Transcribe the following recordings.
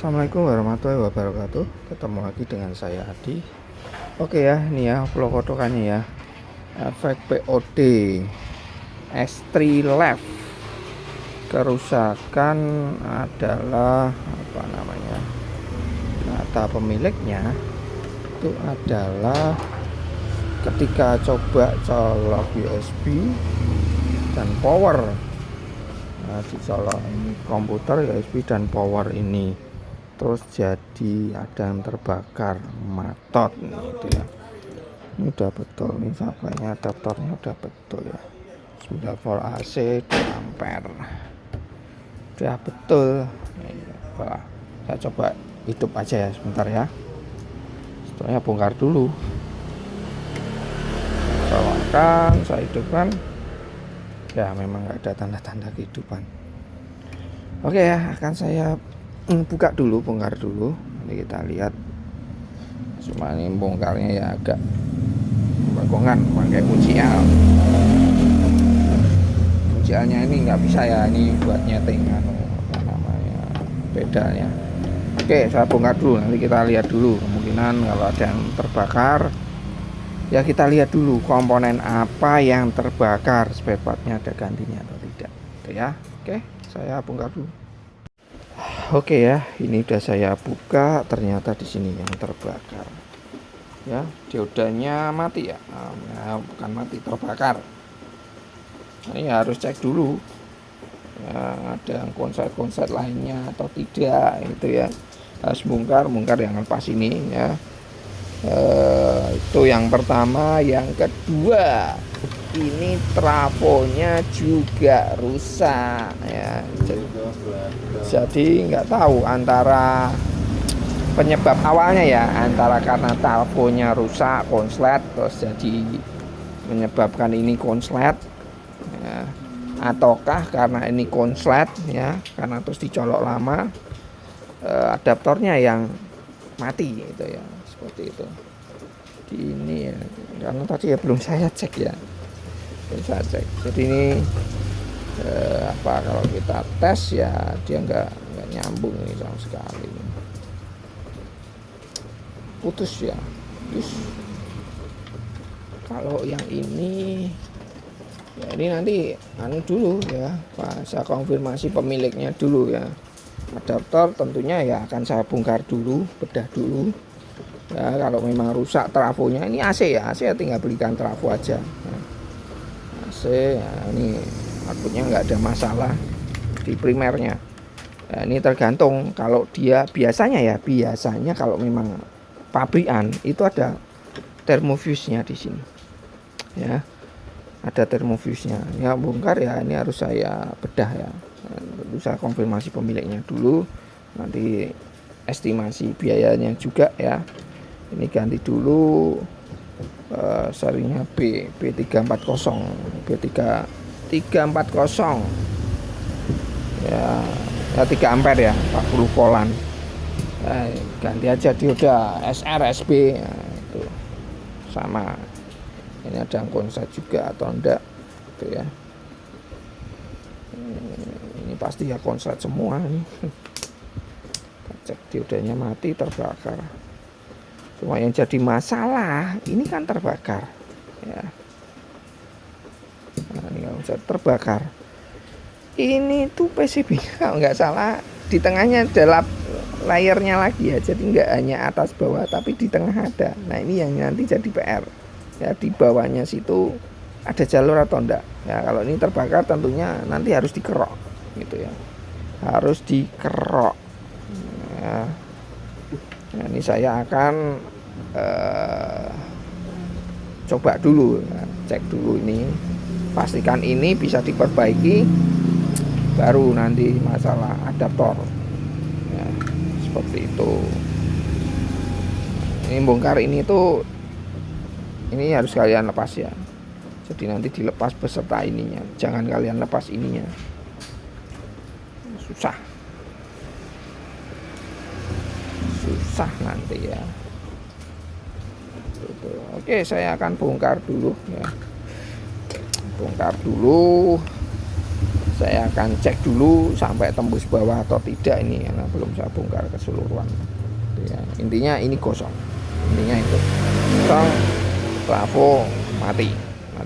Assalamualaikum warahmatullahi wabarakatuh. Ketemu lagi dengan saya Adi. Oke ya, ini ya kotokannya ya. Efek POD S3 left. Kerusakan adalah apa namanya? Kata pemiliknya itu adalah ketika coba colok USB dan power. Dicolok ini komputer USB dan power ini, terus jadi ada yang terbakar matot gitu ya. Ini udah betul nih sampainya, adaptornya udah betul ya, 9 volt AC 2 ampere udah betul. Saya coba hidup aja ya sebentar ya, setelahnya bongkar dulu. Colokkan, saya hidupkan ya, memang nggak ada tanda-tanda kehidupan. Oke ya, akan saya bongkar dulu. Nanti kita lihat. Cuma ini bongkarnya ya agak bagongan pakai kuncialnya ini nggak bisa ya, ini buat nyeting apa namanya pedalnya. Oke, saya bongkar dulu, nanti kita lihat dulu. Kemungkinan kalau ada yang terbakar ya, kita lihat dulu komponen apa yang terbakar, spare partnya ada gantinya atau tidak gitu ya. Oke, saya bongkar dulu. Oke ya, ini udah saya buka, ternyata di sini yang terbakar ya, diodanya mati ya. Bukan mati, terbakar. Ini harus cek dulu ya, ada yang konslet lainnya atau tidak itu ya. Harus bongkar yang lepas ini ya. Itu yang pertama. Yang kedua, ini trafonya juga rusak ya. Jadi nggak tahu antara penyebab awalnya ya, antara karena trafonya rusak konslet terus jadi menyebabkan ini konslet ya, ataukah karena ini konslet ya, karena terus dicolok lama adaptornya yang mati gitu ya, seperti itu. Ini ya, karena tadi ya belum saya cek ya, jadi ini kalau kita tes ya dia nggak nyambung ini sama sekali, putus ya. Terus kalau yang ini ya, ini nanti dulu ya, saya konfirmasi pemiliknya dulu ya. Adaptor tentunya ya akan saya bongkar dulu, bedah dulu ya. Kalau memang rusak trafonya, ini AC ya, AC ya tinggal belikan trafo aja ya. AC ya, ini outputnya nggak ada masalah di primernya ya. Ini tergantung, kalau dia biasanya kalau memang pabrikan itu ada termofuse-nya di sini ya, ada termofuse-nya ya. Bongkar ya, ini harus saya bedah ya. Tentu saya konfirmasi pemiliknya dulu, nanti estimasi biayanya juga ya. Ini ganti dulu serinya B340 ya, 3 ampere ya, 40 volan. Ganti aja dioda SR SB ya, itu sama. Ini ada yang konslet juga atau enggak gitu ya. Ini pasti ya konslet semua nih. Cek diodanya mati, terbakar. Cuma yang jadi masalah ini kan terbakar ya. Nah, ini konslet terbakar. Ini tuh PCB kalau nggak salah di tengahnya ada layernya lagi ya, jadi nggak hanya atas bawah tapi di tengah ada. Nah, ini yang nanti jadi PR ya, di bawahnya situ ada jalur atau enggak ya. Kalau ini terbakar tentunya nanti harus dikerok gitu ya, harus dikerok ya. Nah, ini saya akan coba dulu ya, cek dulu ini, pastikan ini bisa diperbaiki, baru nanti masalah adaptor ya, seperti itu. Ini bongkar ini tuh, ini harus kalian lepas ya, jadi nanti dilepas beserta ininya, jangan kalian lepas ininya, susah nanti ya. Oke, saya akan bongkar dulu ya, saya akan cek dulu sampai tembus bawah atau tidak ini, karena belum saya bongkar keseluruhan ya. Intinya ini gosong, intinya itu gosong, trafo mati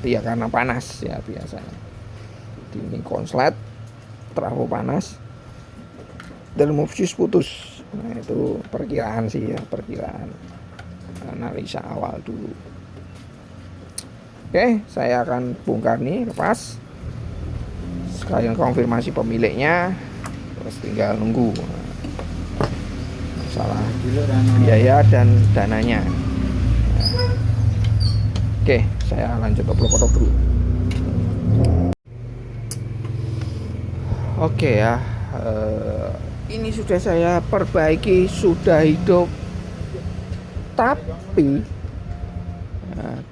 ya karena panas ya biasanya. Ini konslet, trafo panas, dan move fuse putus. Nah itu perkiraan sih ya, perkiraan analisa awal dulu. Oke, saya akan bongkar nih, lepas sekalian konfirmasi pemiliknya, terus tinggal nunggu masalah biaya dan dananya. Oke, saya lanjut oprek-oprek dulu. Oke ya, ini sudah saya perbaiki, sudah hidup, tapi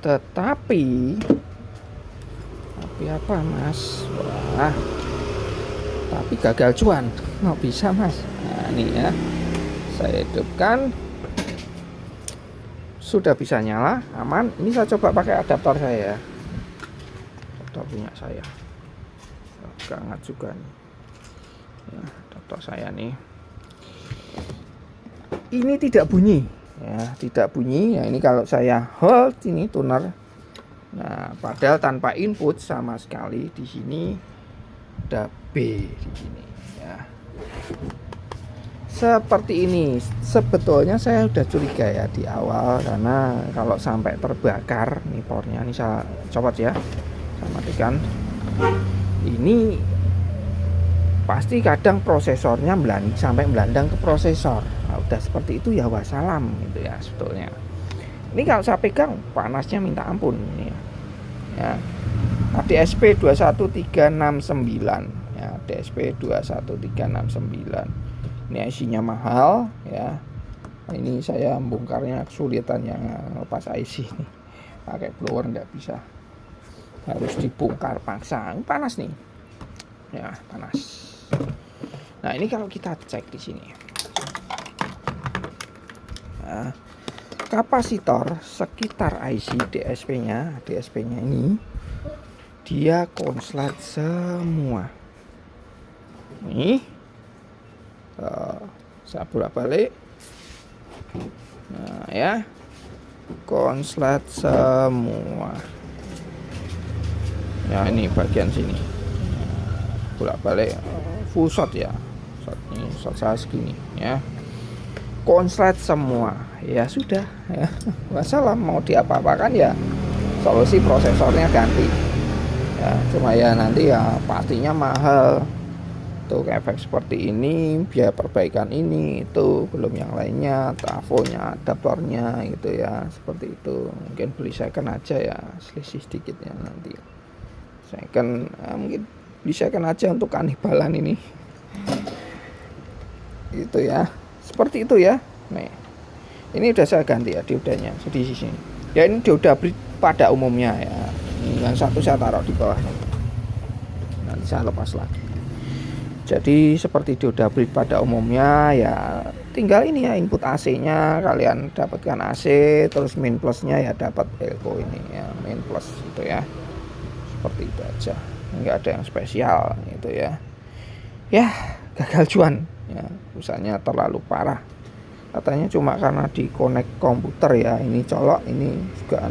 tetapi apa mas? Wah, tapi gagal cuan, nggak bisa mas. Nah ini ya, saya hidupkan, sudah bisa nyala, aman. Ini saya coba pakai adaptor saya, adaptor punya saya, agak hangat juga nih ya, adaptor saya nih. Ini tidak bunyi ya, tidak bunyi ya. Ini kalau saya hold ini tuner, nah padahal tanpa input sama sekali. Di sini ada B di sini ya, seperti ini. Sebetulnya saya udah curiga ya di awal, karena kalau sampai terbakar nih pornya, ini saya copot ya, saya matikan. Ini pasti kadang prosesornya sampai melandang ke prosesor. Nah, udah seperti itu ya wassalam gitu ya sebetulnya. Ini kalau saya pegang panasnya minta ampun ini ya. DSP 21369 ya, DSP 21369. Ini IC-nya mahal ya. Nah, ini saya bongkarnya kesulitan yang lepas IC nih. Pakai blower nggak bisa, harus dibongkar paksa. Ini panas nih ya, panas. Nah ini kalau kita cek di sini, nah, kapasitor sekitar IC DSP-nya ini dia konslet semua. Nih, saya bolak-balik. Nah ya, konslet semua. Ya ini bagian sini, bolak-balik full shot ya. Shot ini shot saya segini ya. Konslet semua. Ya sudah ya. Masalah mau diapa-apakan ya, solusi prosesornya ganti. Ya, cuma ya nanti ya pastinya mahal. Tuh efek seperti ini, biaya perbaikan ini, itu belum yang lainnya, trafonya, adaptornya gitu ya, seperti itu. Mungkin beli second aja ya, selisih sedikit ya nanti. Second mungkin bisa kan aja untuk kanibalan ini. Itu ya, seperti itu ya. Nih, ini udah saya ganti ya diodanya di sini. Ya ini dioda pada umumnya ya. Yang satu saya taruh di bawah, nanti saya lepas lagi. Jadi seperti dioda pada umumnya ya, tinggal ini ya, input AC-nya kalian dapatkan AC, terus main plusnya ya dapat elko ini ya, main plus itu ya. Seperti itu aja, nggak ada yang spesial gitu ya. Ya gagal cuan ya, usahanya terlalu parah. Katanya cuma karena di connect komputer ya, ini colok, ini juga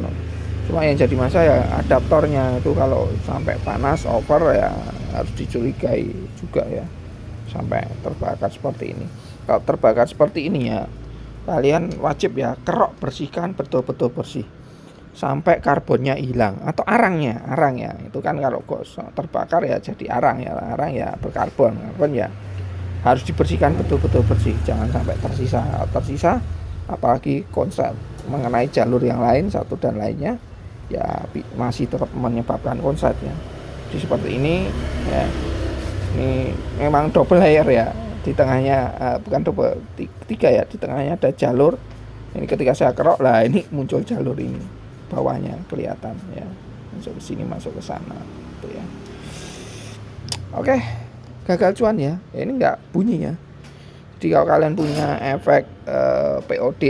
cuma yang jadi masalah ya adaptornya itu, kalau sampai panas over ya harus dicurigai juga ya, sampai terbakar seperti ini. Kalau terbakar seperti ini ya, kalian wajib ya kerok, bersihkan betul-betul bersih sampai karbonnya hilang, atau arang ya. Itu kan kalau terbakar ya jadi arang ya berkarbon ya, harus dibersihkan betul-betul bersih, jangan sampai tersisa. Apalagi konsep mengenai jalur yang lain, satu dan lainnya ya masih tetap menyebabkan konslet ya. Jadi seperti ini ya, ini memang double layer ya, di tengahnya bukan double, tiga ya, di tengahnya ada jalur. Ini ketika saya kerok lah, ini muncul jalur ini, bawahnya kelihatan ya, masuk ke sini, masuk ke sana gitu ya. Oke, gagal cuan ya, ini nggak bunyi ya. Jadi kalau kalian punya efek POD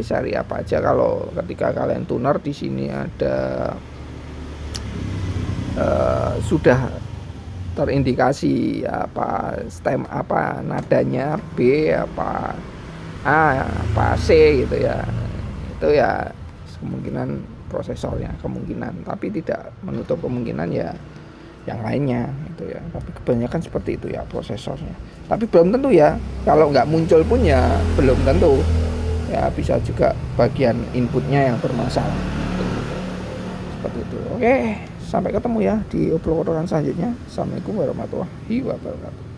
seri apa aja, kalau ketika kalian tuner di sini ada sudah terindikasi apa stem apa nadanya B apa A apa C gitu ya, itu ya kemungkinan prosesornya kemungkinan, tapi tidak menutup kemungkinan ya yang lainnya gitu ya, tapi kebanyakan seperti itu ya prosesornya. Tapi belum tentu ya, kalau nggak muncul pun ya belum tentu ya, bisa juga bagian inputnya yang bermasalah seperti itu. Oke, sampai ketemu ya di obrolan selanjutnya. Assalamualaikum warahmatullahi wabarakatuh.